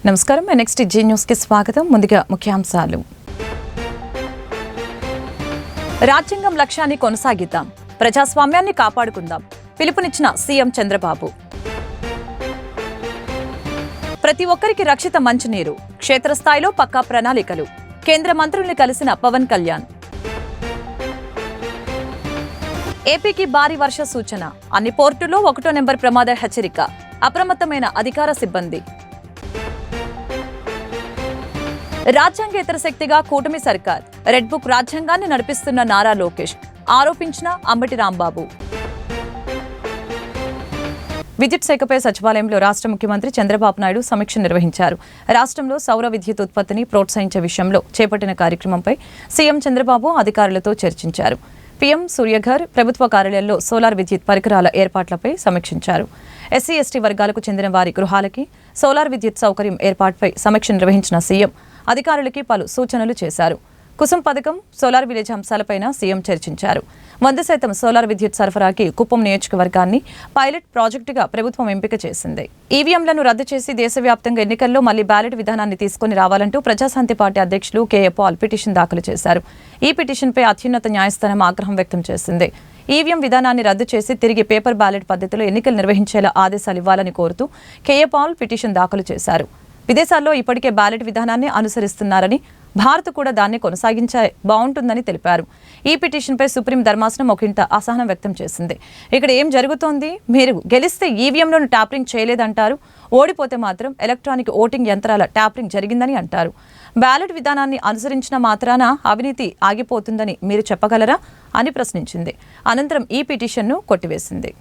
నమస్కారం. Next G news కి స్వాగతం. ముందుగా ముఖ్యాంశాలు. రాజ్యాంగం లక్ష్యాన్ని కొనసాగిద్దాం, ప్రజాస్వామ్యాన్ని కాపాడుకుందాం పిలుపునిచ్చిన సీఎం చంద్రబాబు. ప్రతి ఒక్కరికి రక్షిత మంచినీరు, క్షేత్రస్థాయిలో పక్కా ప్రణాళికలు కేంద్ర మంత్రుల్ని కలిసిన పవన్ కళ్యాణ్. ఏపీకి భారీ వర్ష సూచన, అన్ని పోర్టుల్లో 1వ నెంబర్ ప్రమాద హెచ్చరిక, అప్రమత్తమైన అధికార సిబ్బంది. రాజ్యాంగేతర శక్తిగా కూటమి సర్కార్, రెడ్ బుక్ రాజ్యాంగాన్ని నడిపిస్తున్న నారా లోకేష్ ఆరోపించిన అంబటి రాంబాబు. విద్యుత్ శాఖపై సచివాలయంలో రాష్ట్ర ముఖ్యమంత్రి చంద్రబాబు నాయుడు సమీక్ష నిర్వహించారు. రాష్ట్రంలో సౌర విద్యుత్ ఉత్పత్తిని ప్రోత్సహించే విషయంలో చేపట్టిన కార్యక్రమంపై సీఎం చంద్రబాబు అధికారులతో చర్చించారు. పీఎం సూర్యఘర్ ప్రభుత్వ కార్యాలయాల్లో సోలార్ విద్యుత్ పరికరాల ఏర్పాట్లపై సమీక్షించారు. ఎస్సీ ఎస్టీ వర్గాలకు చెందిన వారి గృహాలకి సోలార్ విద్యుత్ సౌకర్యం ఏర్పాటుపై సమీక్ష నిర్వహించిన సీఎం అధికారులకి పలు సూచనలు చేశారు. కుసుమ్ పథకం, సోలార్ విలేజ్ అంశాలపైన సీఎం చర్చించారు. 100% సోలార్ విద్యుత్ సరఫరాకి కుప్పం నియోజకవర్గాన్ని పైలట్ ప్రాజెక్టుగా ప్రభుత్వం ఎంపిక చేసింది. ఈవీఎంలను రద్దు చేసి దేశవ్యాప్తంగా ఎన్నికల్లో మళ్లీ బ్యాలెట్ విధానాన్ని తీసుకుని రావాలంటూ ప్రజాశాంతి పార్టీ అధ్యక్షులు కేఏ పాల్ పిటిషన్ దాఖలు చేశారు. ఈ పిటిషన్పై అత్యున్నత న్యాయస్థానం ఆగ్రహం వ్యక్తం చేసింది. ఈవీఎం విధానాన్ని రద్దు చేసి తిరిగి పేపర్ బ్యాలెట్ పద్ధతిలో ఎన్నికలు నిర్వహించేలా ఆదేశాలు ఇవ్వాలని కోరుతూ కేఏ పాల్ పిటిషన్ దాఖలు చేశారు. విదేశాల్లో ఇప్పటికే బ్యాలెట్ విధానాన్ని అనుసరిస్తున్నారని, భారత్ కూడా దాన్ని కొనసాగించే బాగుంటుందని తెలిపారు. ఈ పిటిషన్పై సుప్రీం ధర్మాసనం ఒకంత అసహనం వ్యక్తం చేసింది. ఇక్కడ ఏం జరుగుతోంది? మీరు గెలిస్తే ఈవీఎంలను ట్యాపరింగ్ చేయలేదంటారు, ఓడిపోతే మాత్రం ఎలక్ట్రానిక్ ఓటింగ్ యంత్రాల ట్యాపరింగ్ జరిగిందని అంటారు. బ్యాలెట్ విధానాన్ని అనుసరించిన మాత్రాన అవినీతి ఆగిపోతుందని మీరు చెప్పగలరా అని ప్రశ్నించింది. అనంతరం ఈ పిటిషన్ను కొట్టివేసింది.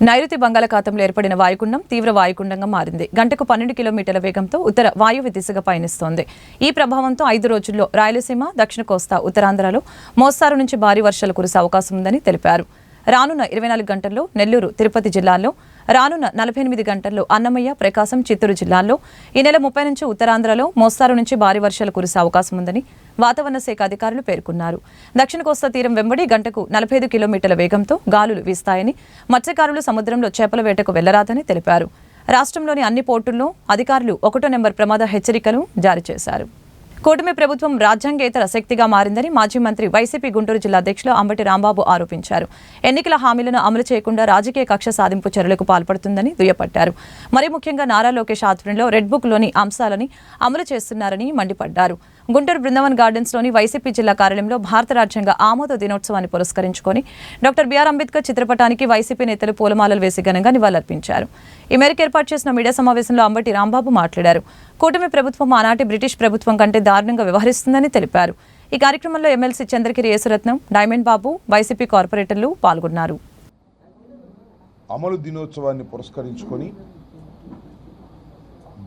నైరుతి బంగాళాఖాతంలో ఏర్పడిన వాయుగుండం తీవ్ర వాయుగుండంగా మారింది. గంటకు 12 కిలోమీటర్ల వేగంతో ఉత్తర వాయువ్య దిశగా పయనిస్తోంది. ఈ ప్రభావంతో 5 రోజుల్లో రాయలసీమ, దక్షిణ కోస్తా, ఉత్తరాంధ్రలో మోస్తారు నుంచి భారీ వర్షాలు కురిసే అవకాశం ఉందని తెలిపారు. రానున్న 24 గంటల్లో నెల్లూరు, తిరుపతి జిల్లాల్లో, రానున్న 48 గంటల్లో అన్నమయ్య, ప్రకాశం, చిత్తూరు జిల్లాల్లో, ఈ నెల 30 నుంచి ఉత్తరాంధ్రలో మోస్తారు నుంచి భారీ వర్షాలు కురిసే అవకాశం ఉందని వాతావరణ శాఖ అధికారులు పేర్కొన్నారు. దక్షిణ కోస్తా తీరం వెంబడి గంటకు 45 కిలోమీటర్ల వేగంతో గాలులు వీస్తాయని, మత్స్యకారులు సముద్రంలో చేపల వేటకు వెళ్లరాదని తెలిపారు. రాష్ట్రంలోని అన్ని పోర్టుల్లో అధికారులు 1వ నెంబర్ ప్రమాద హెచ్చరికలు జారీ చేశారు. కూటమి ప్రభుత్వం రాజ్యాంగేతర శక్తిగా మారిందని మాజీ మంత్రి, వైసీపీ గుంటూరు జిల్లా అధ్యక్షులు అంబటి రాంబాబు ఆరోపించారు. ఎన్నికల హామీలను అమలు చేయకుండా రాజకీయ కక్ష సాధింపు చర్యలకు పాల్పడుతుందని దుయ్యబట్టారు. మరీ ముఖ్యంగా నారా లోకేష్ ఆధ్వర్యంలో రెడ్ బుక్ లోని అంశాలని అమలు చేస్తున్నారని మండిపడ్డారు. గుంటూరు బృందావన్ గార్డెన్స్ లోని వైసీపీ జిల్లా కార్యాలయంలో భారత రాజ్యాంగ ఆమోద దినోత్సవాన్ని పురస్కరించుకొని డాక్టర్ బిఆర్ అంబేద్కర్ చిత్రపటానికి వైసీపీ నేతలు పూలమాలలు వేసి ఘనంగా నివాళులర్పించారు. ఈ మేరకు ఏర్పాటు చేసిన మీడియా సమావేశంలో అంబటి రాంబాబు మాట్లాడారు. కూటమి ప్రభుత్వం ఆనాటి బ్రిటిష్ ప్రభుత్వం కంటే దారుణంగా వ్యవహరిస్తుందని తెలిపారు. ఈ కార్యక్రమంలో ఎమ్మెల్సీ చంద్రగిరి యేసురత్నం, డైమండ్ బాబు, వైసీపీ కార్పొరేటర్లు పాల్గొన్నారు. అమలు దినోత్సవాన్ని పురస్కరించుకొని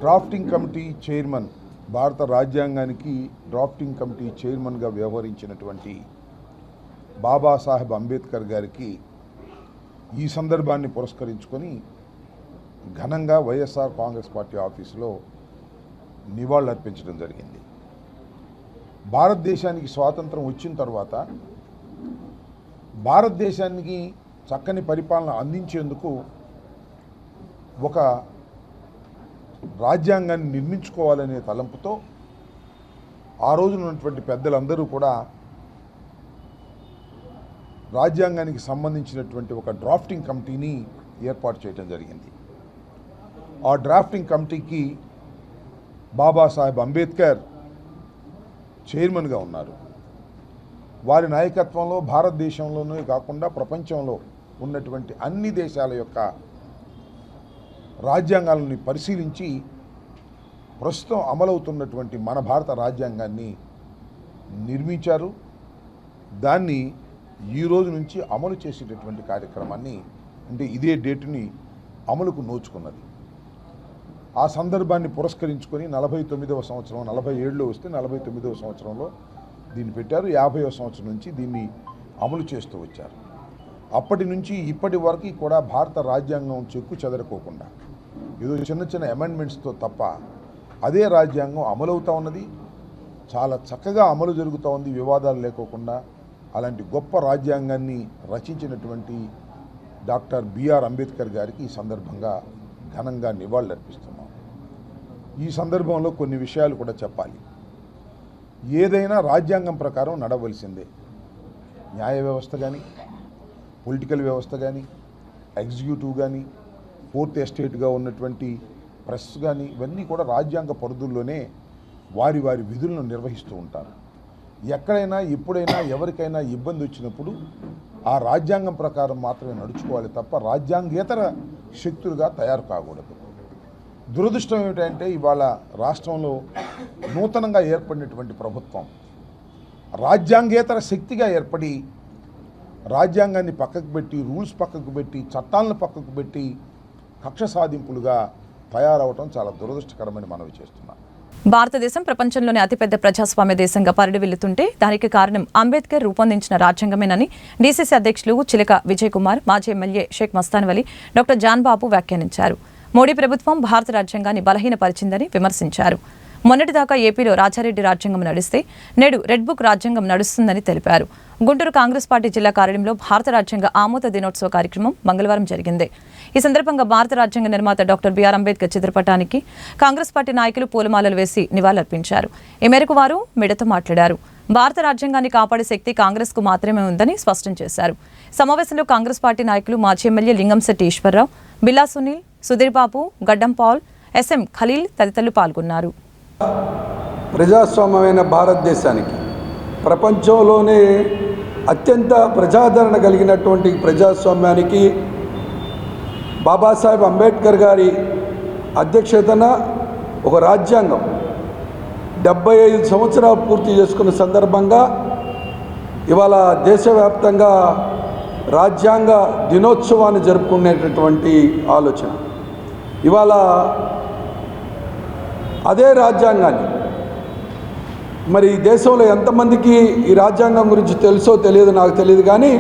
డ్రాఫ్టింగ్ కమిటీ చైర్మన్, భారత రాజ్యాంగానికి డ్రాఫ్టింగ్ కమిటీ చైర్మన్గా వ్యవహరించినటువంటి బాబాసాహెబ్ అంబేద్కర్ గారికి ఈ సందర్భాన్ని పురస్కరించుకొని ఘనంగా వైఎస్ఆర్ కాంగ్రెస్ పార్టీ ఆఫీసులో నివాళులు అర్పించడం జరిగింది. భారతదేశానికి స్వాతంత్రం వచ్చిన తర్వాత భారతదేశానికి చక్కని పరిపాలన అందించేందుకు ఒక రాజ్యాంగాన్ని నిర్మించుకోవాలనే తలంపుతో ఆ రోజున ఉన్నటువంటి పెద్దలందరూ కూడా రాజ్యాంగానికి సంబంధించినటువంటి ఒక డ్రాఫ్టింగ్ కమిటీని ఏర్పాటు చేయడం జరిగింది. ఆ డ్రాఫ్టింగ్ కమిటీకి బాబాసాహెబ్ అంబేద్కర్ చైర్మన్గా ఉన్నారు. వారి నాయకత్వంలో భారతదేశంలోనే కాకుండా ప్రపంచంలో ఉన్నటువంటి అన్ని దేశాల యొక్క రాజ్యాంగాలను పరిశీలించి ప్రస్తుతం అమలవుతున్నటువంటి మన భారత రాజ్యాంగాన్ని నిర్మించారు. దాన్ని ఈ రోజు నుంచి అమలు చేసేటటువంటి కార్యక్రమాన్ని, అంటే ఇదే డేటుని అమలుకు నోచుకున్నది. ఆ సందర్భాన్ని పురస్కరించుకొని 49వ సంవత్సరం, 47లో వస్తే 49వ సంవత్సరంలో దీన్ని పెట్టారు. 50వ సంవత్సరం నుంచి దీన్ని అమలు చేస్తూ వచ్చారు. అప్పటి నుంచి ఇప్పటి వరకు కూడా భారత రాజ్యాంగం చెక్కు చెదరకోకుండా ఏదో చిన్న చిన్న అమెండ్మెంట్స్తో తప్ప అదే రాజ్యాంగం అమలవుతూ ఉన్నది. చాలా చక్కగా అమలు జరుగుతూ ఉంది, వివాదాలు లేకోకుండా. అలాంటి గొప్ప రాజ్యాంగాన్ని రచించినటువంటి డాక్టర్ బిఆర్ అంబేద్కర్ గారికి ఈ సందర్భంగా ఘనంగా నివాళులర్పిస్తున్నాం. ఈ సందర్భంలో కొన్ని విషయాలు కూడా చెప్పాలి. ఏదైనా రాజ్యాంగం ప్రకారం నడవలసిందే. న్యాయ వ్యవస్థ కానీ, పొలిటికల్ వ్యవస్థ కానీ, ఎగ్జిక్యూటివ్ కానీ, ఫోర్త్ ఎస్టేట్గా ఉన్నటువంటి ప్రెస్ కానీ, ఇవన్నీ కూడా రాజ్యాంగ పరిధుల్లోనే వారి వారి విధులను నిర్వహిస్తూ ఉంటారు. ఎక్కడైనా ఎప్పుడైనా ఎవరికైనా ఇబ్బంది వచ్చినప్పుడు ఆ రాజ్యాంగం ప్రకారం మాత్రమే నడుచుకోవాలి తప్ప రాజ్యాంగేతర శక్తులుగా తయారు కాకూడదు. దురదృష్టం ఏమిటంటే ఇవాళ రాష్ట్రంలో నూతనంగా ఏర్పడినటువంటి ప్రభుత్వం రాజ్యాంగేతర శక్తిగా ఏర్పడి రాజ్యాంగాన్ని పక్కకు పెట్టి, రూల్స్ పక్కకు పెట్టి, చట్టాలను పక్కకు పెట్టి కక్ష సాధింపులుగా తయారవటం చాలా దురదృష్టకరమని మనవి చేస్తున్నాం. భారతదేశం ప్రపంచంలోనే అతిపెద్ద ప్రజాస్వామ్య దేశంగా పరిడివిల్లుతుంటే దానికి కారణం అంబేద్కర్ రూపొందించిన రాజ్యాంగమేనని డీసీసీ అధ్యక్షులు చిలక విజయ్ కుమార్, మాజీ ఎమ్మెల్యే షేక్ మస్తాన్ వలి, డాక్టర్ జాన్ బాబు వ్యాఖ్యానించారు. మోడీ ప్రభుత్వం భారత రాజ్యాంగాన్ని బలహీనపరిచిందని విమర్శించారు. మొన్నటిదాకా ఏపీలో రాజారెడ్డి రాజ్యాంగం నడిస్తే నేడు రెడ్ బుక్ రాజ్యాంగం నడుస్తుందని తెలిపారు. గుంటూరు కాంగ్రెస్ పార్టీ జిల్లా కార్యాలయంలో భారత రాజ్యాంగ ఆమోద దినోత్సవ కార్యక్రమం మంగళవారం జరిగింది. ఈ సందర్భంగా భారత రాజ్యాంగ నిర్మాత డాక్టర్ బిఆర్ అంబేద్కర్ చిత్రపటానికి కాంగ్రెస్ పార్టీ నాయకులు పూలమాలలు వేసి నివాళులర్పించారు. ఈ మేరకు వారు మీడియాతో మాట్లాడారు. భారత రాజ్యాంగాన్ని కాపాడే శక్తి కాంగ్రెస్ కు మాత్రమే ఉందని స్పష్టం చేశారు. సమావేశంలో కాంగ్రెస్ పార్టీ నాయకులు మాజీ ఎమ్మెల్యే లింగంశెట్టి ఈశ్వరరావు, బిల్లా సునీల్, సుధీర్ బాబు, గడ్డం పాల్, ఎస్ఎం ఖలీల్ తదితరులు పాల్గొన్నారు. ప్రజాస్వామ్యమైన భారతదేశానికి ప్రపంచంలోనే అత్యంత ప్రజాదరణ కలిగినటువంటి ప్రజాస్వామ్యానికి బాబాసాహెబ్ అంబేద్కర్ గారి అధ్యక్షతన ఒక రాజ్యాంగం 75 సంవత్సరాలు పూర్తి చేసుకున్న సందర్భంగా ఇవాళ దేశవ్యాప్తంగా రాజ్యాంగ దినోత్సవాన్ని జరుపుకునేటటువంటి ఆలోచన. ఇవాళ అదే రాజ్యాంగాన్ని మరి దేశంలో ఎంతమందికి ఈ రాజ్యాంగం గురించి తెలుసో తెలియదు, నాకు తెలియదు. కానీ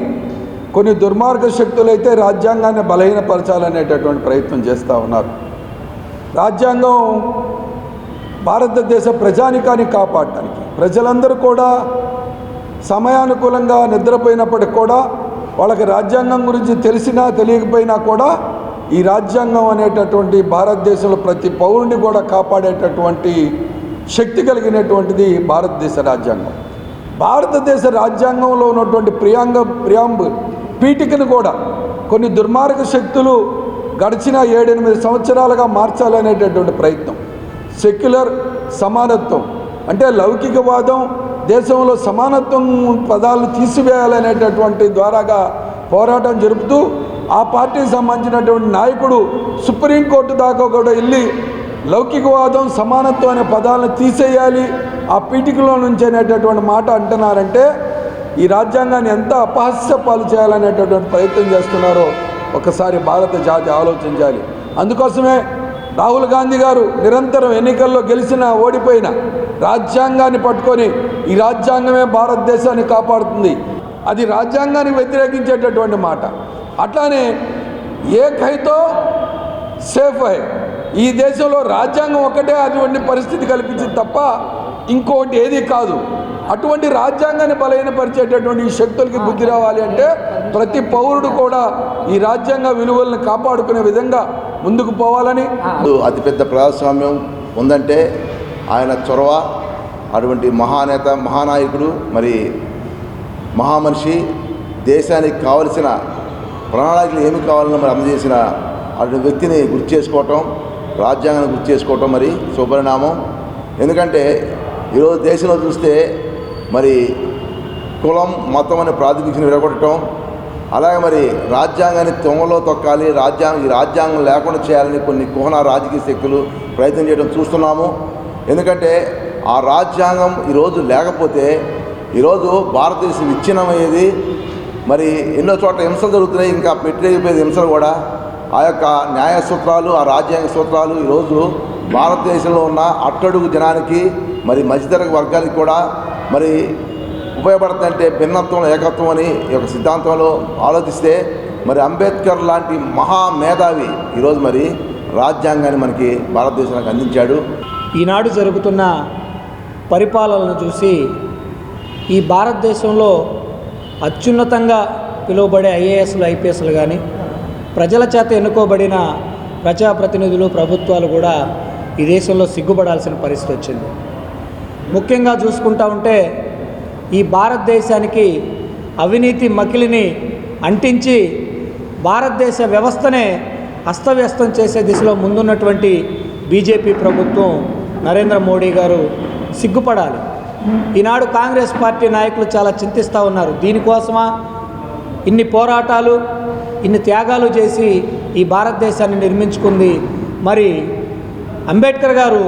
కొన్ని దుర్మార్గ శక్తులు అయితే రాజ్యాంగాన్ని బలహీనపరచాలనేటటువంటి ప్రయత్నం చేస్తూ ఉన్నారు. రాజ్యాంగం భారతదేశ ప్రజానికాన్ని కాపాడటానికి, ప్రజలందరూ కూడా సమయానుకూలంగా నిద్రపోయినప్పటికి కూడా వాళ్ళకి రాజ్యాంగం గురించి తెలిసినా తెలియకపోయినా కూడా ఈ రాజ్యాంగం అనేటటువంటి భారతదేశంలో ప్రతి పౌరుని కూడా కాపాడేటటువంటి శక్తి కలిగినటువంటిది భారతదేశ రాజ్యాంగం. భారతదేశ రాజ్యాంగంలో ఉన్నటువంటి ప్రియాంబుల్ పీఠికను కూడా కొన్ని దుర్మార్గ శక్తులు గడిచిన 7-8 సంవత్సరాలుగా మార్చాలనేటటువంటి ప్రయత్నం. సెక్యులర్ సమానత్వం అంటే లౌకికవాదం, దేశంలో సమానత్వం పదాలను తీసివేయాలనేటటువంటి ద్వారాగా పోరాటం జరుపుతూ ఆ పార్టీకి సంబంధించినటువంటి నాయకుడు సుప్రీంకోర్టు దాకా కూడా వెళ్ళి లౌకికవాదం, సమానత్వం అనే పదాలను తీసేయాలి ఆ పీఠికలో నుంచి అనేటటువంటి మాట అంటున్నారంటే ఈ రాజ్యాంగాన్ని ఎంత అపహాస్య పాలు చేయాలనేటటువంటి ప్రయత్నం చేస్తున్నారో ఒకసారి భారత జాతి ఆలోచించాలి. అందుకోసమే రాహుల్ గాంధీ గారు నిరంతరం ఎన్నికల్లో గెలిచినా ఓడిపోయినా రాజ్యాంగాన్ని పట్టుకొని ఈ రాజ్యాంగమే భారతదేశాన్ని కాపాడుతుంది, అది రాజ్యాంగాన్ని వ్యతిరేకించేటటువంటి మాట. అట్లానే ఏక్ హైతో సేఫ్ హై, ఈ దేశంలో రాజ్యాంగం ఒక్కటే అటువంటి పరిస్థితి కల్పించింది తప్ప ఇంకోటి ఏది కాదు. అటువంటి రాజ్యాంగాన్ని బలహీనపరిచేటటువంటి ఈ శక్తులకి బుద్ధి రావాలి అంటే ప్రతి పౌరుడు కూడా ఈ రాజ్యాంగ విలువలను కాపాడుకునే విధంగా ముందుకు పోవాలని. అతిపెద్ద ప్రజాస్వామ్యం ఉందంటే ఆయన చొరవ, అటువంటి మహానేత, మహానాయకుడు, మరి మహామనిషి, దేశానికి కావలసిన ప్రణాళికలు ఏమి కావాలని మరి అందజేసిన అటువంటి వ్యక్తిని గుర్తు చేసుకోవటం, రాజ్యాంగాన్ని గుర్తు చేసుకోవటం మరి శుభపరిణామం. ఎందుకంటే ఈరోజు దేశంలో చూస్తే మరి కులం, మతం అనే ప్రాతినిధ్యం విరగొట్టడం, అలాగే మరి రాజ్యాంగాన్ని తొంగలో తొక్కాలి, ఈ రాజ్యాంగం లేకుండా చేయాలని కొన్ని కుహన రాజకీయ శక్తులు ప్రయత్నం చేయడం చూస్తున్నాము. ఎందుకంటే ఆ రాజ్యాంగం ఈరోజు లేకపోతే ఈరోజు భారతదేశం విచ్ఛిన్నమయ్యేది. మరి ఎన్నో చోట్ల హింసలు జరుగుతున్నాయి, ఇంకా పెట్టలేకపోయేది హింసలు కూడా. ఆ యొక్క న్యాయ సూత్రాలు, ఆ రాజ్యాంగ సూత్రాలు ఈరోజు భారతదేశంలో ఉన్న అట్టడుగు జనానికి, మరి మధ్యతరగతి వర్గానికి కూడా మరి ఉపయోగపడుతుందంటే భిన్నత్వం ఏకత్వం అని ఈ యొక్క సిద్ధాంతంలో ఆలోచిస్తే మరి అంబేద్కర్ లాంటి మహామేధావి ఈరోజు మరి రాజ్యాంగాన్ని మనకి భారతదేశానికి అందించాడు. ఈనాడు జరుగుతున్న పరిపాలనను చూసి ఈ భారతదేశంలో అత్యున్నతంగా పిలువబడే ఐఏఎస్లు, ఐపీఎస్లు కానీ ప్రజల చేత ఎన్నుకోబడిన ప్రజాప్రతినిధులు, ప్రభుత్వాలు కూడా ఈ దేశంలో సిగ్గుపడాల్సిన పరిస్థితి వచ్చింది. ముఖ్యంగా చూసుకుంటా ఉంటే ఈ భారతదేశానికి అవినీతి మకిలిని అంటించి భారతదేశ వ్యవస్థనే అస్తవ్యస్తం చేసే దిశలో ముందున్నటువంటి బీజేపీ ప్రభుత్వం, నరేంద్ర మోడీ గారు సిగ్గుపడాలి. ఈనాడు కాంగ్రెస్ పార్టీ నాయకులు చాలా చింతిస్తూ ఉన్నారు. దీనికోసమా ఇన్ని పోరాటాలు, ఇన్ని త్యాగాలు చేసి ఈ భారతదేశాన్ని నిర్మించుకుంది? మరి అంబేద్కర్ గారు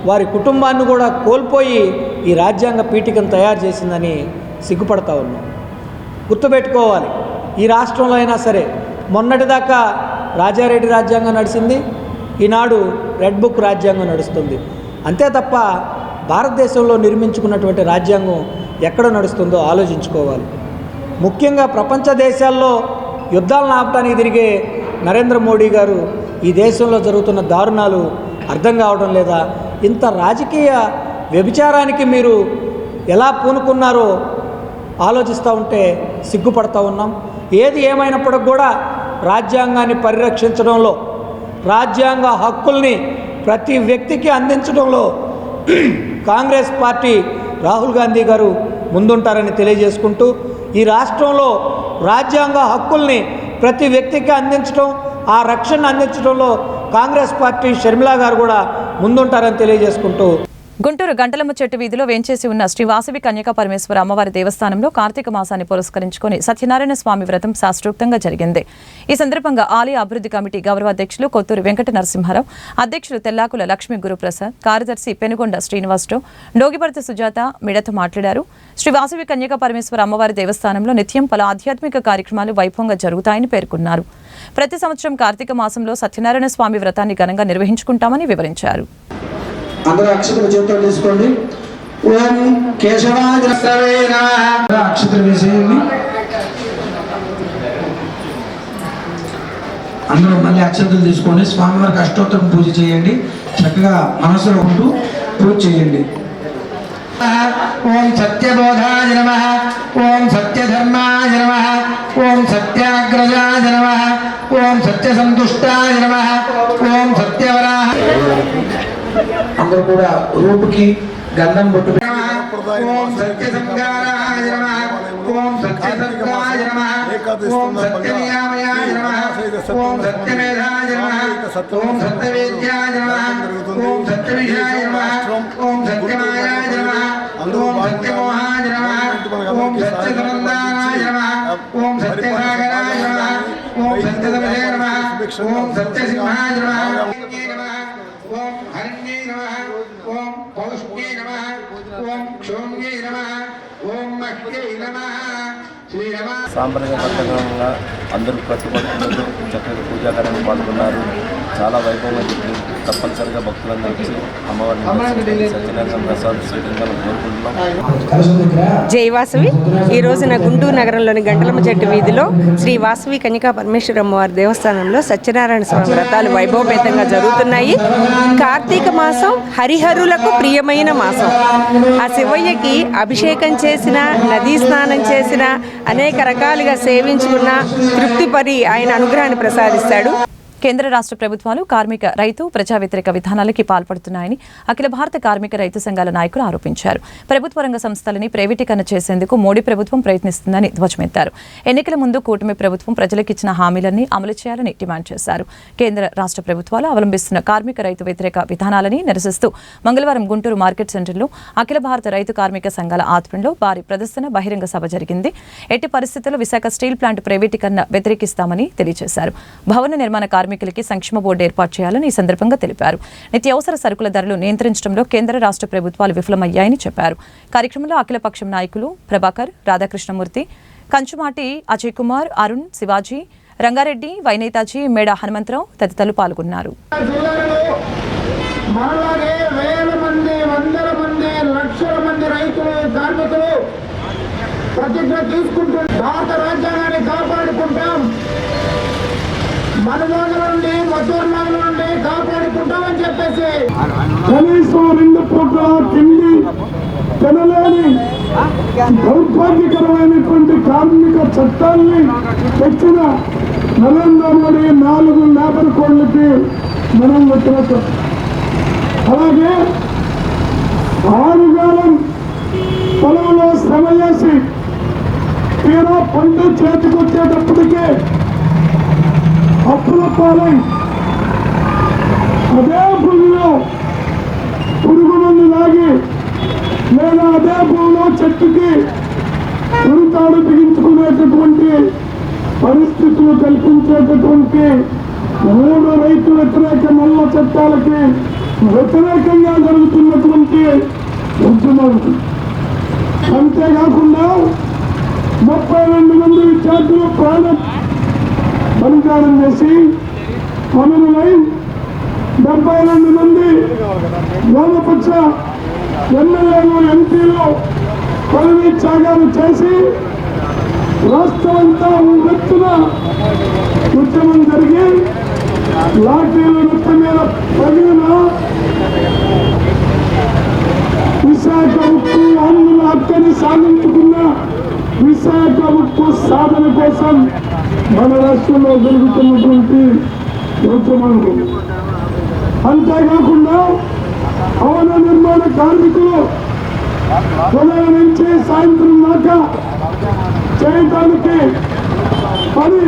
వారి కుటుంబాన్ని కూడా కోల్పోయి ఈ రాజ్యాంగ పీఠికను తయారు చేసిందని సిగ్గుపడతా ఉన్నాం. గుర్తుపెట్టుకోవాలి, ఈ రాష్ట్రంలో అయినా సరే మొన్నటిదాకా రాజారెడ్డి రాజ్యాంగం నడిచింది, ఈనాడు రెడ్ బుక్ రాజ్యాంగం నడుస్తుంది. అంతే తప్ప భారతదేశంలో నిర్మించుకున్నటువంటి రాజ్యాంగం ఎక్కడ నడుస్తుందో ఆలోచించుకోవాలి. ముఖ్యంగా ప్రపంచ దేశాల్లో యుద్ధాలను ఆపడానికి తిరిగే నరేంద్ర మోడీ గారు ఈ దేశంలో జరుగుతున్న దారుణాలు అర్థం కావడం లేదా? ఇంత రాజకీయ వ్యభిచారానికి మీరు ఎలా పూనుకున్నారో ఆలోచిస్తూ ఉంటే సిగ్గుపడతా ఉన్నాం. ఏది ఏమైనప్పటికి కూడా రాజ్యాంగాన్ని పరిరక్షించడంలో, రాజ్యాంగ హక్కుల్ని ప్రతి వ్యక్తికి అందించడంలో కాంగ్రెస్ పార్టీ రాహుల్ గాంధీ గారు ముందుంటారని తెలియజేసుకుంటూ, ఈ రాష్ట్రంలో రాజ్యాంగ హక్కుల్ని ప్రతి వ్యక్తికి అందించడం, ఆ రక్షణ అందించడంలో కాంగ్రెస్ పార్టీ షర్మిలా గారు కూడా ముందుంటారని తెలియజేసుకుంటూ, గుంటూరు గంటలమ్మ చెట్టు వీధిలో వేంచేసి ఉన్న శ్రీ వాసవి కన్యకా పరమేశ్వర అమ్మవారి దేవస్థానంలో కార్తీక మాసాన్ని పురస్కరించుకుని సత్యనారాయణ స్వామి వ్రతం శాస్త్రోక్తంగా జరిగింది. ఈ సందర్భంగా ఆలయ అభివృద్ధి కమిటీ గౌరవ అధ్యక్షులు కొత్తూరు వెంకట నరసింహారావు, అధ్యక్షులు తెల్లాకుల లక్ష్మీ గురుప్రసాద్, కార్యదర్శి పెనుగొండ శ్రీనివాసరావు, డోగిపర్తి సుజాత మిడత మాట్లాడారు. శ్రీ వాసవి కన్యకా పరమేశ్వర అమ్మవారి దేవస్థానంలో నిత్యం పలు ఆధ్యాత్మిక కార్యక్రమాలు వైభవంగా జరుగుతాయని పేర్కొన్నారు. ప్రతి సంవత్సరం కార్తీక మాసంలో సత్యనారాయణ స్వామి వ్రతాన్ని ఘనంగా నిర్వహించుకుంటామని వివరించారు. అందరూ అక్షతలు చేతులు తీసుకోండి. ఓం కేశవాయ అక్షతలు వేసేయండి. అందరూ మళ్ళీ అక్షతలు తీసుకోండి. స్వామివారికి అష్టోత్తరం పూజ చేయండి. చక్కగా మనసులో ఉంటూ పూజ చేయండి. ఓం సత్యబోధాయ నమః, ఓం సత్యధర్మాయ నమః, ఓం సత్యాగ్రజాయ నమః, ఓం సత్యసంతుష్టాయ నమః, ఓం సత్యవరాహ. అందరూ కూడా రూపుకి గంధం బొట్టు. ఓం సత్యసంగారాయ నమః, ఓం సత్యసర్గాయ నమః, ఓం సత్యనియామయాయ నమః, ఓం సత్యమేధాయ నమః, ఓం సత్యవేద్యాయ నమః, ఓం సత్యవిషయాయ నమః, ఓం సత్యమాయాయ నమః, ఓం సత్యమోహాయ నమః, ఓం సత్యసనందానాయ నమః, ఓం సత్యసాగరాయ నమః, ఓం సత్యసమయే నమః, ఓం సత్యసింహాయ నమః, ఓం హరిణ్యే నమః, ఓం పౌష్ణ్యే నమః, ఓం క్షోణ్యే నమః, ఓం మహ్యే నమః. సాంప్రదాయబద్ధంగా అందరూ కట్టుబడుతున్నారు. చక్కగా పూజా కార్యక్రమంలో పాల్గొన్నారు. చాలా వైభవంగా జరిగింది. తప్పనిసరిగా భక్తులందరూ వచ్చి అమ్మవారిని సత్యనారాయణ ప్రసాద్ స్వీకరించాలని కోరుకుంటున్నాం. జై వాసవి. ఈ రోజున గుంటూరు నగరంలోని గంటలమ్మ చెట్టు వీధిలో శ్రీ వాసవి కన్యకా పరమేశ్వర అమ్మవారి దేవస్థానంలో సత్యనారాయణ స్వామి వ్రతాలు వైభవపేతంగా జరుగుతున్నాయి. కార్తీక మాసం హరిహరులకు ప్రియమైన మాసం. ఆ శివయ్యకి అభిషేకం చేసిన, నదీ స్నానం చేసిన, అనేక రకాలుగా సేవించుకున్న తృప్తిపరి ఆయన అనుగ్రహాన్ని ప్రసాదిస్తాడు. కేంద్ర రాష్ట్ర ప్రభుత్వాలు కార్మిక, రైతు, ప్రజా వ్యతిరేక విధానాలకి పాల్పడుతున్నాయని అఖిల భారత కార్మిక రైతు సంఘాల నాయకులు ఆరోపించారు. ప్రభుత్వ రంగ సంస్థలని ప్రైవేటీకరణ చేసేందుకు మోడీ ప్రభుత్వం ప్రయత్నిస్తుందని ధ్వజమెత్తారు. ఎన్నికల ముందు కూటమి ప్రభుత్వం ప్రజలకిచ్చిన హామీలన్నీ అమలు చేయాలని డిమాండ్ చేశారు. కేంద్ర రాష్ట్ర ప్రభుత్వాలు అవలంబిస్తున్న కార్మిక, రైతు వ్యతిరేక విధానాలని నిరసిస్తూ మంగళవారం గుంటూరు మార్కెట్ సెంటర్లో అఖిల భారత రైతు కార్మిక సంఘాల ఆధ్వర్యంలో భారీ ప్రదర్శన, బహిరంగ సభ జరిగింది. ఎట్టి పరిస్థితుల్లో విశాఖ స్టీల్ ప్లాంట్ ప్రైవేటీకరణ వ్యతిరేకిస్తామని తెలియజేశారు. భవన నిర్మాణ కార్మికులకి సంక్షేమ బోర్డు ఏర్పాటు చేయాలని ఈ సందర్భంగా తెలిపారు. నిత్యావసర సరుకుల ధరలు నియంత్రించడంలో కేంద్ర రాష్ట్ర ప్రభుత్వాలు విఫలమయ్యాయని చెప్పారు. కార్యక్రమంలో అఖిలపక్షం నాయకులు ప్రభాకర్, రాధాకృష్ణమూర్తి, కంచుమాటి అజయ్ కుమార్, అరుణ్, శివాజీ, రంగారెడ్డి, వైనేతాజీ, మేడ హనుమంతరావు తదితరులు పాల్గొన్నారు. మనమోగల నుండి, మధుర్మాల నుండి కాపాడుకుంటామని చెప్పేసి కనీసం 2 పూట్ల తిండి తినలేని దౌర్భాగ్యకరమైనటువంటి కార్మిక చట్టాన్ని తెచ్చిన నరేంద్ర మోడీ 4 లేబర్ కోడ్లకి మనం వ్యతిరేకం. అలాగే ఆరుగాలం పొలంలో శ్రమ చేసి తీరా పంట చేతికొచ్చేటప్పటికే అప్పుల పాలై అదే భూమిలో పురుగు మందు లాగి లేదా అదే భూమిలో చెట్టుకి ఉరితాడు బిగించుకునేటటువంటి పరిస్థితులు కల్పించేటటువంటి 3 రైతు వ్యతిరేక నల్ల చట్టాలకి వ్యతిరేకంగా జరుగుతున్నటువంటి ఉద్యమం. అంతేకాకుండా 32 మంది విద్యార్థులు ప్రాణం బలిదానం చేసి అమరులై 72 మంది వామపక్ష ఎమ్మెల్యేలు ఎంపీలు పదవి త్యాగాలు చేసి రాష్ట్రమంతా ఉవ్వెత్తున ఉద్యమం జరిగి లాఠీలు నెత్తి మీద పగిలిన విశాఖ ఉక్కు ఆంధ్రుల హక్కుని సాధించుకున్న విశాఖ ఉక్కు సాధన కోసం మన రాష్ట్రంలో జరుగుతున్నటువంటి ఉద్యమం. అంతేకాకుండా భవన నిర్మాణ కార్మికులు ఉదయం నుంచి సాయంత్రం దాకా చేయడానికి పని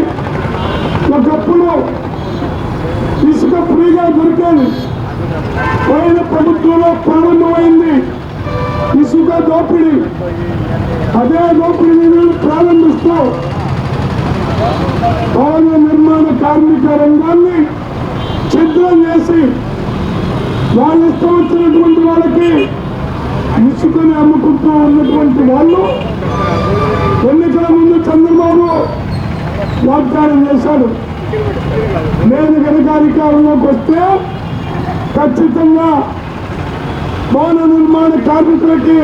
ఒకప్పుడు ఇసుక ఫ్రీగా దొరికేది. పోయిన ప్రభుత్వంలో ప్రారంభమైంది ఇసుక దోపిడీ. అదే దోపిడీని ప్రారంభిస్తూ భవన నిర్మాణ కార్మిక రంగాన్ని ఛిద్రం చేసి వాళ్ళ ఇష్టం వచ్చినటువంటి వాళ్ళకి ఇసుకని అమ్ముకుంటూ ఉన్నటువంటి వాళ్ళు ఎన్నికల ముందు చంద్రబాబు వాగ్దానం చేశాడు, నేను కనుక అధికారంలోకి వస్తే ఖచ్చితంగా భవన నిర్మాణ కార్మికులకి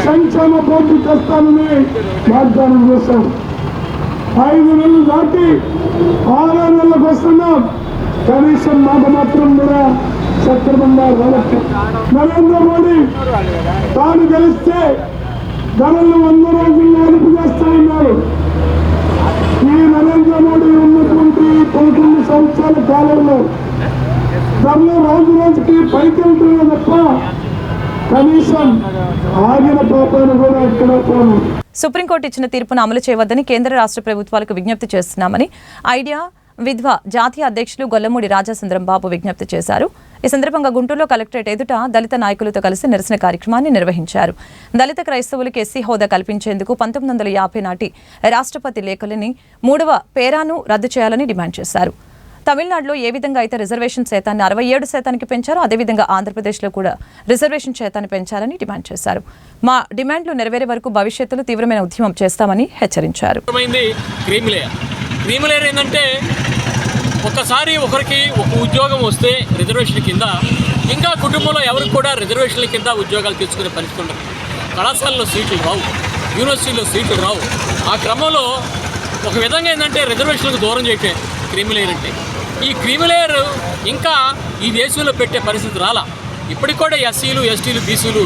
సంక్షేమ బోర్డు తెస్తానని వాగ్దానం చేశాడు. 5 నెలలు దాటి 6 నెలలకు వస్తున్నాం. కనీసం మాట మాత్రం కూడా సక్రమంగా రావచ్చు. నరేంద్ర మోడీ తాను గెలిస్తే ధరలు 100 రోజుల్లో అదుపు చేస్తామన్నారు. ఈ నరేంద్ర మోడీ ఉన్నటువంటి 11 సంవత్సరాల కాలంలో ధరలు రోజు రోజుకి పైకి వెళ్తున్నాయి తప్ప కనీసం ఆగిన పాపాన్ని కూడా ఎక్కడ పోను. సుప్రీంకోర్టు ఇచ్చిన తీర్పును అమలు చేయవద్దని కేంద్ర రాష్ట్ర ప్రభుత్వాలకు విజ్ఞప్తి చేస్తున్నామని ఐడియా విధ్వ జాతీయ అధ్యక్షులు గొల్లమూడి రాజాసుందరంబాబు విజ్ఞప్తి చేశారు. ఈ సందర్భంగా గుంటూరులో కలెక్టరేట్ ఎదుట దళిత నాయకులతో కలిసి నిరసన కార్యక్రమాన్ని నిర్వహించారు. దళిత క్రైస్తవులకు ఎస్సీ హోదా కల్పించేందుకు 1950 నాటి రాష్ట్రపతి లేఖలని 3వ పేరాను రద్దు చేయాలని డిమాండ్ చేశారు. తమిళనాడులో ఏ విధంగా అయితే రిజర్వేషన్ శాతాన్ని 67% పెంచారో అదేవిధంగా ఆంధ్రప్రదేశ్లో కూడా రిజర్వేషన్ శాతాన్ని పెంచాలని డిమాండ్ చేశారు. మా డిమాండ్లు నెరవేరే వరకు భవిష్యత్తులో తీవ్రమైన ఉద్యమం చేస్తామని హెచ్చరించారు. క్రీములేర్ ఏంటంటే ఒక్కసారి ఒకరికి ఒక ఉద్యోగం వస్తే రిజర్వేషన్ కింద ఇంకా కుటుంబంలో ఎవరికి కూడా రిజర్వేషన్ల కింద ఉద్యోగాలు తెచ్చుకునే పరిస్థితి ఉండదు. కళాశాలలో సీట్లు రావు, యూనివర్సిటీలో సీట్లు రావు. ఆ క్రమంలో ఒక విధంగా ఏంటంటే రిజర్వేషన్లకు దూరం చేయటే క్రీములేర్ అంటే. ఈ క్రీములేర్ ఇంకా ఈ దేశంలో పెట్టే పరిస్థితి రాలా. ఇప్పటికి కూడా ఎస్సీలు, ఎస్టీలు, బీసీలు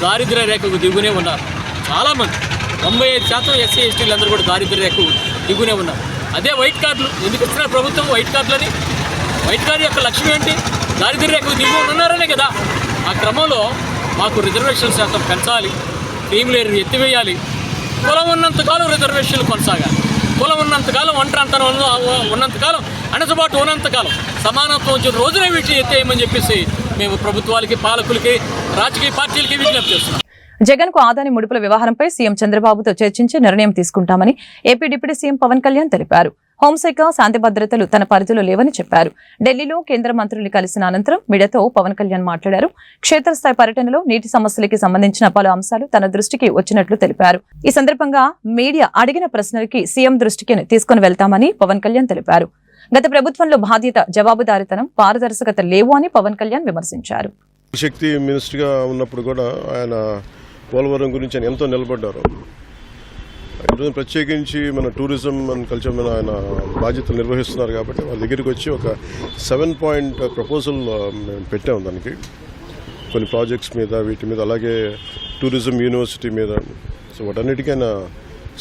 దారిద్ర్య రేఖకు దిగునే ఉన్నారు. చాలామంది 95% ఎస్సీ, ఎస్టీలు అందరూ కూడా దారిద్ర్య రేఖకు దిగునే ఉన్నారు. అదే వైట్ కార్డులు ఎందుకు ఇస్తున్నారు ప్రభుత్వం? వైట్ కార్డులని, వైట్ కార్డు యొక్క లక్ష్యం ఏంటి? దారిద్ర్య రేఖకు దిగు ఉన్నారనే కదా. ఆ క్రమంలో మాకు రిజర్వేషన్ శాతం పెంచాలి, క్రీములేర్ ఎత్తివేయాలి. కులం ఉన్నంతకాలం రిజర్వేషన్లు కొనసాగాలి. కులం ఉన్నంతకాలం ఒంటరితనం ఉన్నంతకాలం, అణచుబాటు ఉన్నంతకాలం సమానత్వం వచ్చిన రోజునే వీటిని ఎత్తేయమని చెప్పేసి మేము ప్రభుత్వాలకి, పాలకులకి, రాజకీయ పార్టీలకి విజ్ఞప్తి చేస్తున్నాం. జగన్ కు ఆదాని ముడుపుల వ్యవహారంపై సీఎం చంద్రబాబుతో చర్చించి నిర్ణయం తీసుకుంటామని AP deputy CM Pawan Kalyan తెలిపారు. హోంశాఖ, శాంతి భద్రతలు తన పరిధిలో లేవని చెప్పారు. ఢిల్లీలో కేంద్ర మంత్రుల్ని కలిసిన అనంతరం మీడియాతో పవన్ కళ్యాణ్ మాట్లాడారు. క్షేత్రస్థాయి పర్యటనలో నీటి సమస్యలకి సంబంధించిన పలు అంశాలు తన దృష్టికి వచ్చినట్లు తెలిపారు. ఈ సందర్భంగా మీడియా అడిగిన ప్రశ్నలకి సీఎం దృష్టికి తీసుకుని వెళ్తామని పవన్ కళ్యాణ్ తెలిపారు. గత ప్రభుత్వంలో బాధ్యత, జవాబుదారీతనం, పారదర్శకత లేవు అని పవన్ కళ్యాణ్ విమర్శించారు. శక్తి మినిస్టర్గా ఉన్నప్పుడు కూడా ఆయన పోలవరం గురించి ఆయన ఎంతో నిలబడ్డారు. ఈరోజు ప్రత్యేకించి మన టూరిజం అండ్ కల్చర్ మీద ఆయన బాధ్యతలు నిర్వహిస్తున్నారు కాబట్టి వాళ్ళ దగ్గరికి వచ్చి ఒక 7-point ప్రపోజల్ మేము పెట్టాము. దానికి కొన్ని ప్రాజెక్ట్స్ మీద, వీటి మీద, అలాగే టూరిజం యూనివర్సిటీ మీద. సో వాటన్నిటికైనా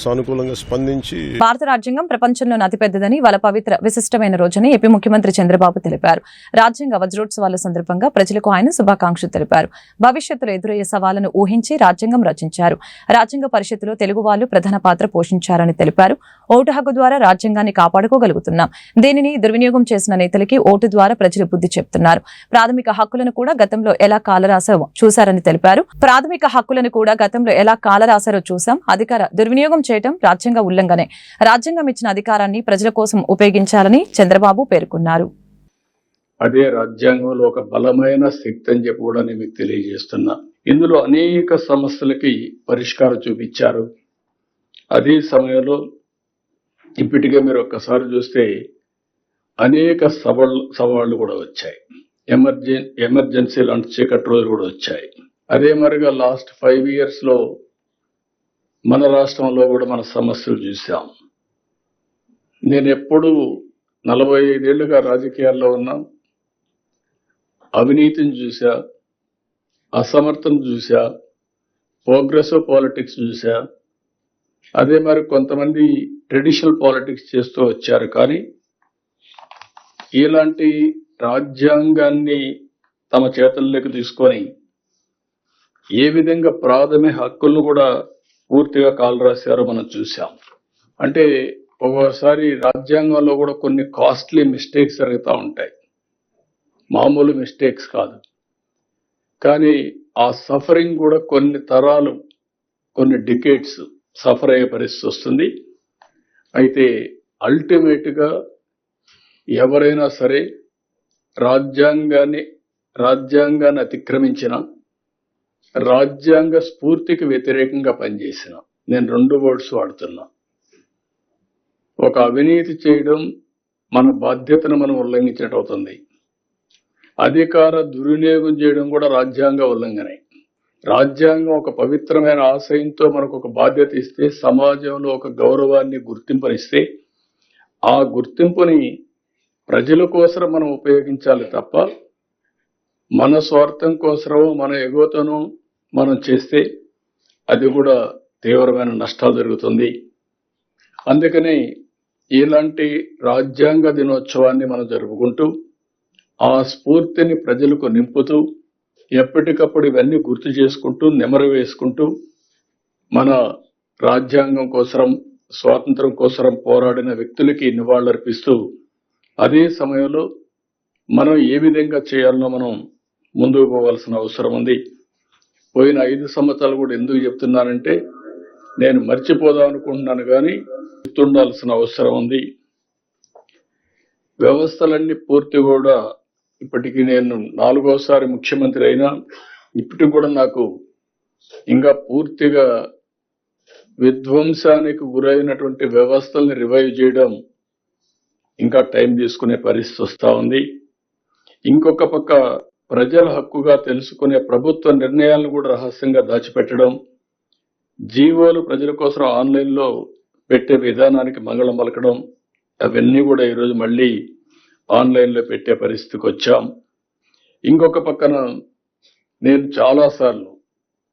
సానుకూలంగా స్పందించి భారత రాజ్యాంగం ప్రపంచంలోని అతిపెద్దదని వాళ్ళ పవిత్ర విశిష్టమైన రోజని ఏపీ ముఖ్యమంత్రి చంద్రబాబు తెలిపారు. రాజ్యాంగ వజ్రోత్సవాల సందర్భంగా ప్రజలకు ఆయన శుభాకాంక్షలు తెలిపారు. భవిష్యత్తులో ఎదురయ్యే సవాళ్లను ఊహించి రాజ్యాంగం రచించారు. రాజ్యాంగ పరిషత్తులో తెలుగు వాళ్ళు ప్రధాన పాత్ర పోషించారని తెలిపారు. ఓటు హక్కు ద్వారా రాజ్యాంగాన్ని కాపాడుకోగలుగుతున్నాం. దీనిని దుర్వినియోగం చేసిన నేతలకి ఓటు ద్వారా ప్రజలు బుద్ధి చెప్తున్నారు. ప్రాథమిక హక్కులను కూడా గతంలో ఎలా కాలరాశారో చూశారని తెలిపారు. చూసాం. అధికార దుర్వినియోగం చేయడం రాజ్యాంగ ఉల్లంఘనే. రాజ్యాంగం ఇచ్చిన అధికారాన్ని ప్రజల కోసం ఉపయోగించాలని చంద్రబాబు పేర్కొన్నారు. అదే రాజ్యాంగంలో ఒక బలమైన శక్తి అని చెప్పి కూడా నేను మీకు తెలియజేస్తున్నా. ఇందులో అనేక సమస్యలకి పరిష్కారం చూపించారు. అదే సమయంలో ఇప్పటికే మీరు ఒక్కసారి చూస్తే అనేక సవాళ్లు కూడా వచ్చాయి. ఎమర్జెన్సీ లాంటి చీకటి రోజులు కూడా వచ్చాయి. అదే మరిగా లాస్ట్ 5 years లో మన రాష్ట్రంలో కూడా మన సమస్యలు చూసాం. నేను ఎప్పుడు 45 ఏళ్లుగా రాజకీయాల్లో ఉన్నా, అవినీతిని చూసా, అసమర్థను చూసా, ప్రోగ్రెసివ్ పాలిటిక్స్ చూసా. అదే మరి కొంతమంది ట్రెడిషనల్ పాలిటిక్స్ చేస్తూ వచ్చారు. కానీ ఇలాంటి రాజ్యాంగాన్ని తమ చేతుల్లోకి తీసుకొని ఏ విధంగా ప్రాథమిక హక్కులను కూడా పూర్తిగా కాలరాశారో మనం చూసాం. అంటే ఒక్కోసారి రాజ్యాంగంలో కూడా కొన్ని కాస్ట్లీ మిస్టేక్స్ జరుగుతూ ఉంటాయి. మామూలు మిస్టేక్స్ కాదు. కానీ ఆ సఫరింగ్ కూడా కొన్ని తరాలు, కొన్ని డికేట్స్ సఫర్ అయ్యే పరిస్థితి వస్తుంది. అయితే అల్టిమేట్గా ఎవరైనా సరే రాజ్యాంగాన్ని అతిక్రమించిన, రాజ్యాంగ స్ఫూర్తికి వ్యతిరేకంగా పనిచేసిన, నేను 2 words వాడుతున్నా. ఒక అవినీతి చేయడం మన బాధ్యతను మనం ఉల్లంఘించినట్టు అవుతుంది. అధికార దుర్వినియోగం చేయడం కూడా రాజ్యాంగ ఉల్లంఘనే. రాజ్యాంగం ఒక పవిత్రమైన ఆశయంతో మనకు ఒక బాధ్యత ఇస్తే, సమాజంలో ఒక గౌరవాన్ని, గుర్తింపునిస్తే, ఆ గుర్తింపుని ప్రజల కోసం మనం ఉపయోగించాలి తప్ప మన స్వార్థం కోసమో మన ఎగోతోనో మనం చేస్తే అది కూడా తీవ్రమైన నష్టాలు జరుగుతుంది. అందుకని ఇలాంటి రాజ్యాంగ దినోత్సవాన్ని మనం జరుపుకుంటూ ఆ స్ఫూర్తిని ప్రజలకు నింపుతూ ఎప్పటికప్పుడు ఇవన్నీ గుర్తు చేసుకుంటూ నెమరు వేసుకుంటూ మన రాజ్యాంగం కోసం, స్వాతంత్రం కోసం పోరాడిన వ్యక్తులకి నివాళులర్పిస్తూ అదే సమయంలో మనం ఏ విధంగా చేయాలనో మనం ముందుకు పోవాల్సిన అవసరం ఉంది. పోయిన 5 సంవత్సరాలు కూడా ఎందుకు చెప్తున్నానంటే నేను మర్చిపోదాం అనుకుంటున్నాను, కానీ గుర్తుండాల్సిన అవసరం ఉంది. వ్యవస్థలన్నీ పూర్తి కూడా ఇప్పటికీ నేను 4వసారి ముఖ్యమంత్రి అయినా ఇప్పటికి కూడా నాకు ఇంకా పూర్తిగా విధ్వంసానికి గురైనటువంటి వ్యవస్థల్ని రివైవ్ చేయడం ఇంకా టైం తీసుకునే పరిస్థితి వస్తూ ఉంది. ఇంకొక పక్క ప్రజల హక్కుగా తెలుసుకునే ప్రభుత్వ నిర్ణయాలను కూడా రహస్యంగా దాచిపెట్టడం, జీవోలు ప్రజల కోసం ఆన్లైన్లో పెట్టే విధానానికి మంగళం పలకడం, అవన్నీ కూడా ఈరోజు మళ్ళీ ఆన్లైన్లో పెట్టే పరిస్థితికి వచ్చాం. ఇంకొక పక్కన నేను చాలాసార్లు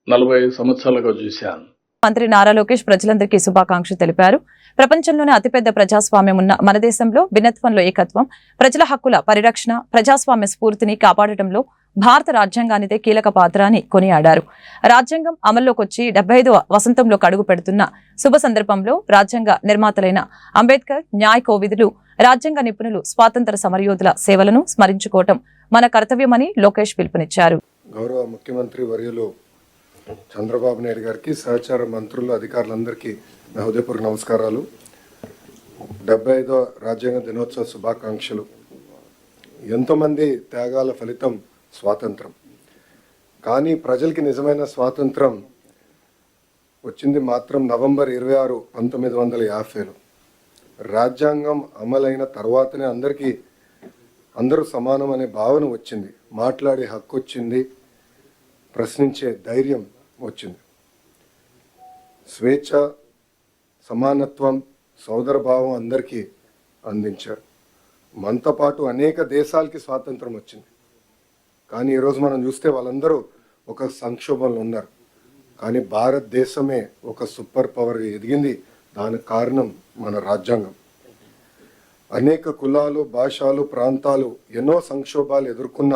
45 సంవత్సరాలుగా చూశాను. మంత్రి నారా లోకేష్ ప్రజలందరికీ శుభాకాంక్షలు తెలిపారు. ప్రపంచంలోనే అతిపెద్ద ప్రజాస్వామ్యం ఉన్న మన దేశంలో భిన్నత్వంలో ఏకత్వం, ప్రజల హక్కుల పరిరక్షణ, ప్రజాస్వామ్య స్ఫూర్తిని కాపాడటంలో భారత రాజ్యాంగానిదే కీలక పాత్ర అని కొనియాడారు. రాజ్యాంగం అమల్లోకి వచ్చి 75వ వసంతంలోకి అడుగు పెడుతున్న శుభ సందర్భంలో రాజ్యాంగ నిర్మాతలైన అంబేద్కర్, న్యాయ కోవిదులు, రాజ్యాంగ నిపుణులు, స్వాతంత్ర సమరయోధుల సేవలను స్మరించుకోవటం మన కర్తవ్యమని లోకేష్ పిలుపునిచ్చారు. గౌరవ ముఖ్యమంత్రి వర్యులు చంద్రబాబు నాయుడు గారికి, సహచార మంత్రులు, అధికారులందరికీ నా హృదయపూర్వక నమస్కారాలు. 75వ రాజ్యాంగ దినోత్సవ శుభాకాంక్షలు. ఎంతోమంది త్యాగాల ఫలితం స్వాతంత్రం. కానీ ప్రజలకి నిజమైన స్వాతంత్రం వచ్చింది మాత్రం నవంబర్ 26, 1950లో. రాజ్యాంగం అమలైన తర్వాతనే అందరూ సమానం అనే భావన వచ్చింది. మాట్లాడే హక్కు వచ్చింది, ప్రశ్నించే ధైర్యం వచ్చింది. స్వేచ్ఛ, సమానత్వం, సోదరభావం అందరికీ అందించారు. మనతో పాటు అనేక దేశాలకి స్వాతంత్రం వచ్చింది. కానీ ఈరోజు మనం చూస్తే వాళ్ళందరూ ఒక సంక్షోభంలో ఉన్నారు. కానీ భారతదేశమే ఒక సూపర్ పవర్ ఎదిగింది. దానికి కారణం మన రాజ్యాంగం. అనేక కులాలు, భాషలు, ప్రాంతాలు ఎన్నో సంక్షోభాలు ఎదుర్కొన్న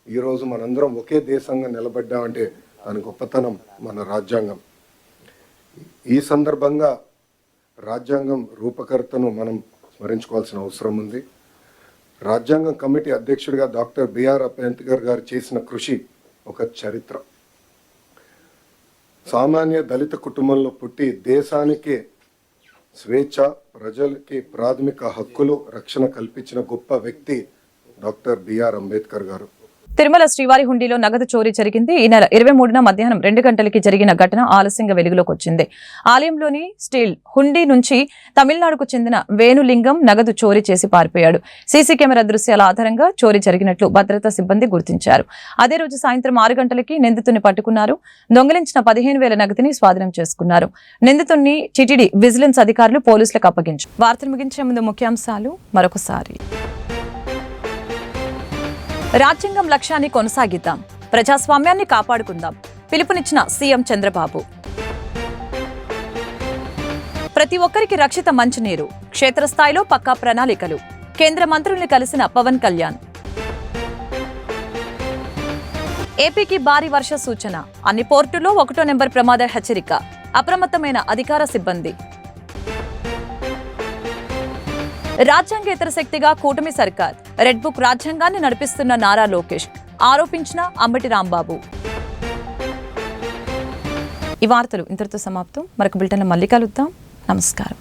ఈరోజు మనందరం ఒకే దేశంగా నిలబడ్డామంటే దాని గొప్పతనం మన రాజ్యాంగం. ఈ సందర్భంగా రాజ్యాంగం రూపకర్తను మనం స్మరించుకోవాల్సిన అవసరం ఉంది. రాజ్యాంగం కమిటీ అధ్యక్షుడిగా డాక్టర్ బిఆర్ అంబేద్కర్ గారు చేసిన కృషి ఒక చరిత్ర. సామాన్య దళిత కుటుంబంలో పుట్టి దేశానికి స్వేచ్ఛ, ప్రజలకి ప్రాథమిక హక్కులు, రక్షణ కల్పించిన గొప్ప వ్యక్తి డాక్టర్ బిఆర్ అంబేద్కర్ గారు. తిరుమల శ్రీవారి హుండీలో నగదు చోరీ జరిగింది. ఈ నెల 23న మధ్యాహ్నం 2 గంటలకి జరిగిన ఘటన ఆలస్యంగా వెలుగులోకి వచ్చింది. ఆలయంలోని స్టీల్ హుండీ నుంచి తమిళనాడుకు చెందిన వేణులింగం నగదు చోరీ చేసి పారిపోయాడు. సీసీ కెమెరా దృశ్యాల ఆధారంగా చోరీ జరిగినట్లు భద్రతా సిబ్బంది గుర్తించారు. అదే రోజు సాయంత్రం 6 గంటలకి నిందితుడిని పట్టుకున్నారు. దొంగిలించిన 15,000 నగదుని స్వాధీనం చేసుకున్నారు. నిందితుడిని టిటిడి విజిలెన్స్ అధికారులు పోలీసులకు అప్పగించారు. వార్తలు ముగించే ముందు ముఖ్యాంశాలు మరొకసారి. రాజ్యాంగం లక్ష్యాన్ని కొనసాగిద్దాం, ప్రజాస్వామ్యాన్ని కాపాడుకుందాం, పిలుపునిచ్చిన సీఎం చంద్రబాబు. ప్రతి ఒక్కరికి రక్షిత మంచినీరు, క్షేత్రస్థాయిలో పక్కా ప్రణాళికలు, కేంద్ర మంత్రుల్ని కలిసిన పవన్ కళ్యాణ్. ఏపీకి భారీ వర్ష సూచన, అన్ని పోర్టులో 1వ నెంబర్ ప్రమాద హెచ్చరిక, అప్రమత్తమైన అధికార సిబ్బంది. రాజ్యాంగేతర శక్తిగా కూటమి సర్కార్, రెడ్ బుక్ రాజ్యాంగాన్ని నడిపిస్తున్న నారా లోకేష్ ఆరోపించిన అంబటి రాంబాబు. ఈ వార్తలు ఇంతటితో సమాప్తం. మరొక బులెటిన్లో మళ్ళీ కలుద్దాం. నమస్కారం.